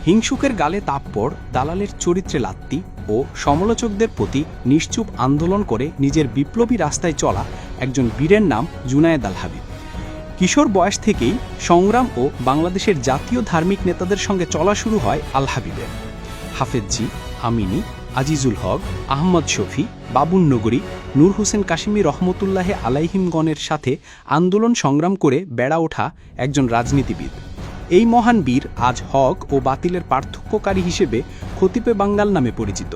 হিংসুকের গালে তাপ্পড়, দালালের চরিত্রে লাত্তি ও সমালোচকদের প্রতি নিশ্চুপ আন্দোলন করে নিজের বিপ্লবী রাস্তায় চলা একজন বীরের নাম জুনায়েদ আল হাবিব। কিশোর বয়স থেকেই সংগ্রাম ও বাংলাদেশের জাতীয় ধার্মিক নেতাদের সঙ্গে চলা শুরু হয় আল হাবিবের। হাফেজজি, আমিনী, আজিজুল হক, আহমদ শফি, বাবুন নগরী, নূর হোসেন কাশিমি রহমতুল্লাহে আলাইহিমগণের সাথে আন্দোলন সংগ্রাম করে বেড়া ওঠা একজন রাজনীতিবিদ। এই মহান বীর আজ হক ও বাতিলের পার্থক্যকারী হিসেবে খতিবে বাঙ্গাল নামে পরিচিত।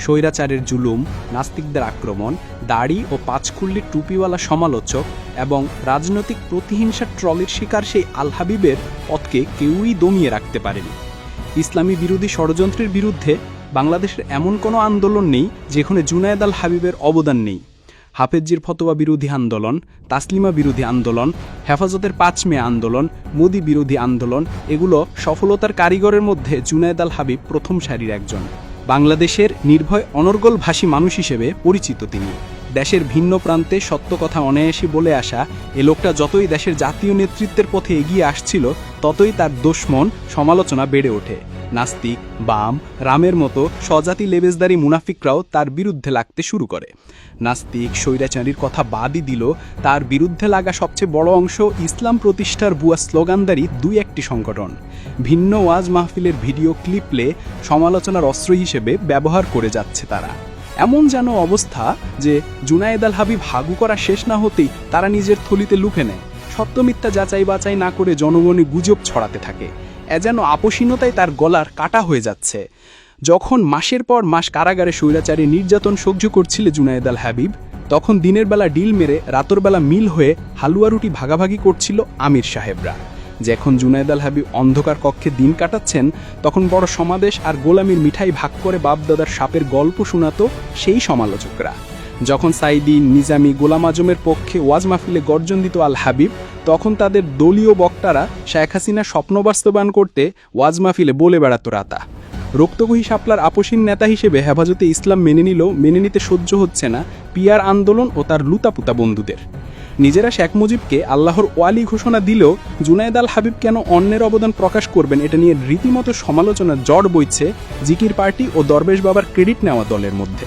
স্বৈরাচারের জুলুম, নাস্তিকদের আক্রমণ, দাড়ি ও পাঁচকুল্লির টুপিওয়ালা সমালোচক এবং রাজনৈতিক প্রতিহিংসার ট্রলির শিকার সেই আল হাবিবের পথকে কেউই দমিয়ে রাখতে পারেনি। ইসলামী বিরোধী ষড়যন্ত্রের বিরুদ্ধে বাংলাদেশের এমন কোনো আন্দোলন নেই যেখানে জুনায়েদ আল হাবিবের অবদান নেই। হাফেজজির ফতোয়া বিরোধী আন্দোলন, তাসলিমা বিরোধী আন্দোলন, হেফাজতের ৫ মে আন্দোলন, মোদি বিরোধী আন্দোলন, এগুলো সফলতার কারিগরের মধ্যে জুনায়েদ আল হাবিব প্রথম সারির একজন। বাংলাদেশের নির্ভয় অনর্গলভাষী মানুষ হিসেবে পরিচিত তিনি। দেশের ভিন্ন প্রান্তে সত্য কথা অনায়াসী বলে আসা এ লোকটা যতই দেশের জাতীয় নেতৃত্বের পথে এগিয়ে আসছিল, ততই তার দুশমন সমালোচনা বেড়ে ওঠে। নাস্তিক, বাম, রামের মতো স্বজাতি লেবেজদারি মুনাফিকরাও তার বিরুদ্ধে লাগতে শুরু করে। নাস্তিক, স্বৈরাচারীর কথা বাদই দিল, তার বিরুদ্ধে লাগা সবচেয়ে বড় অংশ ইসলাম প্রতিষ্ঠার ভুয়া স্লোগানদারি দুই একটি সংগঠন। ভিন্ন ওয়াজ মাহফিলের ভিডিও ক্লিপলে সমালোচনার অস্ত্র হিসেবে ব্যবহার করে যাচ্ছে তারা। এমন যেন অবস্থা যে জুনায়েদ আল হাবিব হাগু করা শেষ না হতেই তারা নিজের থলিতে লুফে নেয়, সত্য মিথ্যা যাচাই বাছাই না করে জনগণে গুজব ছড়াতে থাকে। এ যেন আপোষহীনতায় তার গলার কাটা হয়ে যাচ্ছে। যখন মাসের পর মাস কারাগারে স্বৈরাচারী নির্যাতন সহ্য করছিল জুনায়েদ আল হাবিব, তখন দিনের বেলা ডিল মেরে রাতের বেলা মিল হয়ে হালুয়া রুটি ভাগাভাগি করছিল আমির সাহেবরা। যখন জুনায়েদ আল হাবিব অন্ধকার কক্ষে দিন কাটাচ্ছেন, তখন বড় সমাবেশ আর গোলামির মিঠাই ভাগ করে বাপদাদার সাপের গল্প শোনাতো সেই সমালোচকরা। যখন সাইদি, নিজামি, গোলাম আজমের পক্ষে ওয়াজ মাহফিলে গর্জন দিত আল হাবিব, তখন তাদের দলীয় বক্তারা শেখ হাসিনা স্বপ্ন বাস্তবায়ন করতে ওয়াজ মাহফিলে বলে বেড়াতো রাতা। রক্তকহী শাপলার আপোষহীন নেতা হিসেবে হেফাজতে ইসলাম মেনে নিলেও মেনে নিতে সহ্য হচ্ছে না পিয়ার আন্দোলন ও তার লুতাপুতা বন্ধুদের। নিজেরা শেখ মুজিবকে আল্লাহর ওয়ালি ঘোষণা দিলেও জুনায়েদ আল হাবিব কেন অন্যের অবদান প্রকাশ করবেন, এটা নিয়ে রীতিমতো সমালোচনার ঝড় বইছে জিকির পার্টি ও দরবেশ বাবার ক্রেডিট নেওয়া দলের মধ্যে।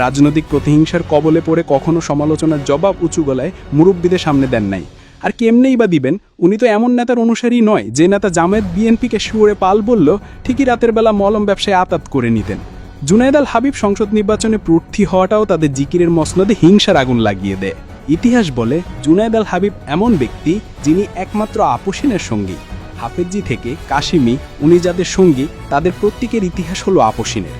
রাজনৈতিক প্রতিহিংসার কবলে পড়ে কখনো সমালোচনার জবাব উঁচু গলায় মুরব্বীদের সামনে দেন নাই। আর কেমনেই বা দিবেন? উনি তো এমন নেতার অনুসারী নয় যে নেতা জামায়াত বিএনপিকে শুয়োরে পাল বলল ঠিকই রাতের বেলা মলম ব্যবসায় আতাত করে নিতেন। জুনায়েদ আল হাবিব সংসদ নির্বাচনে প্রার্থী হওয়াটাও তাদের জিকিরের মসনদে হিংসার আগুন লাগিয়ে দেয়। ইতিহাস বলে জুনায়েদ আল হাবিব এমন ব্যক্তি যিনি একমাত্র আপোষহীনের সঙ্গী। হাফেজজি থেকে কাশিমি, উনি যাদের সঙ্গী তাদের প্রত্যেকের ইতিহাস হলো আপোষহীনের।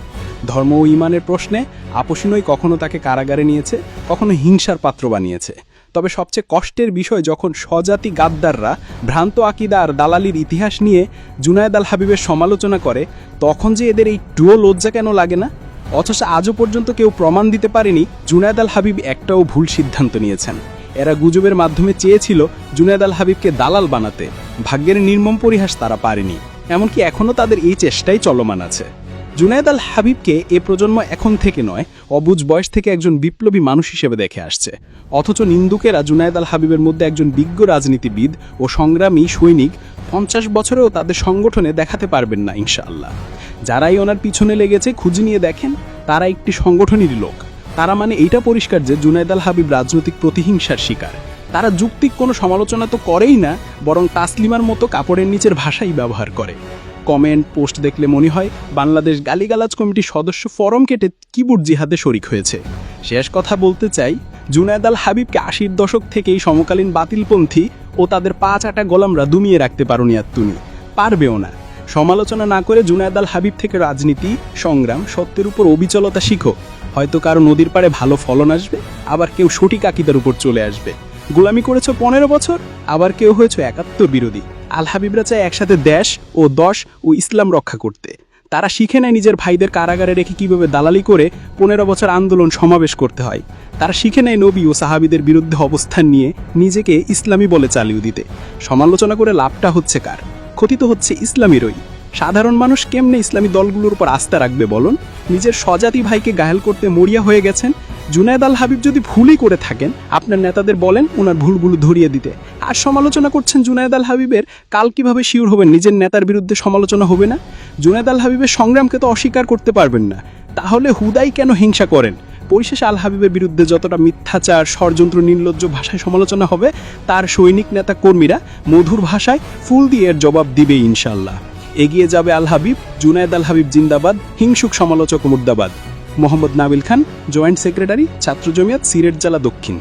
ধর্ম ও ইমানের প্রশ্নে আপোষহীনই কখনো তাকে কারাগারে নিয়েছে, কখনো হিংসার পাত্র বানিয়েছে। তবে সবচেয়ে কষ্টের বিষয় যখন স্বজাতি গাদ্দাররা ভ্রান্ত আকিদা আর দালালির ইতিহাস নিয়ে জুনায়েদ আল হাবিবের সমালোচনা করে, তখন যে এদের এই টুয়ো লজ্জা কেন লাগে না? অথচ আজও পর্যন্ত কেউ প্রমাণ দিতে পারেনি জুনায়েদ আল হাবিব একটাও ভুল সিদ্ধান্ত নিয়েছেন। এরা গুজবের মাধ্যমে চেয়েছিল জুনায়েদ আল হাবিবকে দালাল বানাতে। ভাগ্যের নির্মম পরিহাস তারা পারেনি, এমনকি এখনও তাদের এই চেষ্টাই চলমান আছে। জুনায়েদ আল হাবিবকে এ প্রজন্ম এখন থেকে নয়, অবুঝ বয়স থেকে একজন বিপ্লবী মানুষ হিসেবে দেখে আসছে। অথচ নিন্দুকেরা জুনায়েদ আল হাবিবের মধ্যে একজন বিজ্ঞ রাজনীতিবিদ ও সংগ্রামী সৈনিক 50 বছরেও তাদের সংগঠনে দেখাতে পারবেন না ইনশাআল্লাহ। যারাই ওনার পিছনে লেগেছে খুঁজে নিয়ে দেখেন, তারা একটি সংগঠনেরই লোক। তারা মানে এইটা পরিষ্কার যে জুনায়েদ আল হাবিব রাজনৈতিক প্রতিহিংসার শিকার। তারা যৌক্তিক কোনো সমালোচনা তো করেই না, বরং তাসলিমার মতো কাপড়ের নিচের ভাষাই ব্যবহার করে। কমেন্ট পোস্ট দেখলে মনে হয় বাংলাদেশ গালিগালাজ কমিটির সদস্য ফরম কেটে কিবোর্ড জিহাদে শরিক হয়েছে। শেষ কথা বলতে চাই, জুনায়েদ আল হাবিবকে 80-র দশক থেকেই সমকালীন বাতিলপন্থী ও তাদের পা চাটা গোলামরা দমিয়ে রাখতে পারোনি, আর তুমি পারবেও না। সমালোচনা না করে জুনায়েদ আল হাবিব থেকে রাজনীতি, সংগ্রাম, সত্যের উপর অবিচলতা শিখো। হয়তো কারো নদীর পাড়ে ভালো ফলন আসবে, আবার কেউ সঠিক আকিদার উপর চলে আসবে। গোলামি করেছ 15 বছর, আবার কেউ হয়েছ 71 বিরোধী। আল হাবিবরা চায় একসাথে দেশ ও দশ ও ইসলাম রক্ষা করতে। তারা শিখে নেয় নিজের ভাইদের কারাগারে রেখে কিভাবে দালালি করে 15 বছর আন্দোলন সমাবেশ করতে হয়। তারা শিখে নেয় নবী ও সাহাবীদের বিরুদ্ধে অবস্থান নিয়ে নিজেকে ইসলামী বলে চালিয়ে দিতে। সমালোচনা করে লাভটা হচ্ছে কার? ক্ষতি তো হচ্ছে ইসলামীরই। সাধারণ মানুষ কেমনে ইসলামী দলগুলোর উপর আস্থা রাখবে বলুন? নিজের স্বজাতি ভাইকে ঘায়েল করতে মরিয়া হয়ে গেছেন, জুনায়েদ আল হাবিব যদি ভুলই করে থাকেন আপনার নেতাদের বলেন ওনার ভুলগুলো ধরিয়ে দিতে। আর সমালোচনা করছেন জুনায়েদ আল হাবিবের, কাল কিভাবে শিওর হবেন নিজের নেতার বিরুদ্ধে সমালোচনা হবে না? জুনায়েদ আল হাবিবের সংগ্রামকে তো অস্বীকার করতে পারবেন না, তাহলে হুদাই কেন হিংসা করেন? পরিশেষে আল হাবিবের বিরুদ্ধে যতটা মিথ্যাচার, ষড়যন্ত্র, নির্লজ্জ ভাষায় সমালোচনা হবে, তার সৈনিক নেতা কর্মীরা মধুর ভাষায় ফুল দিয়ে এর জবাব দিবে ইনশাল্লাহ। এগিয়ে যাবে আল হাবিব, জুনায়েদ আল হাবিব জিন্দাবাদ, হিংসুক সমালোচক মুর্দাবাদ। মোহাম্মদ নাবিল খান, জয়েন্ট সেক্রেটারি, ছাত্র জমিয়ত, সিলেট জেলা দক্ষিণ।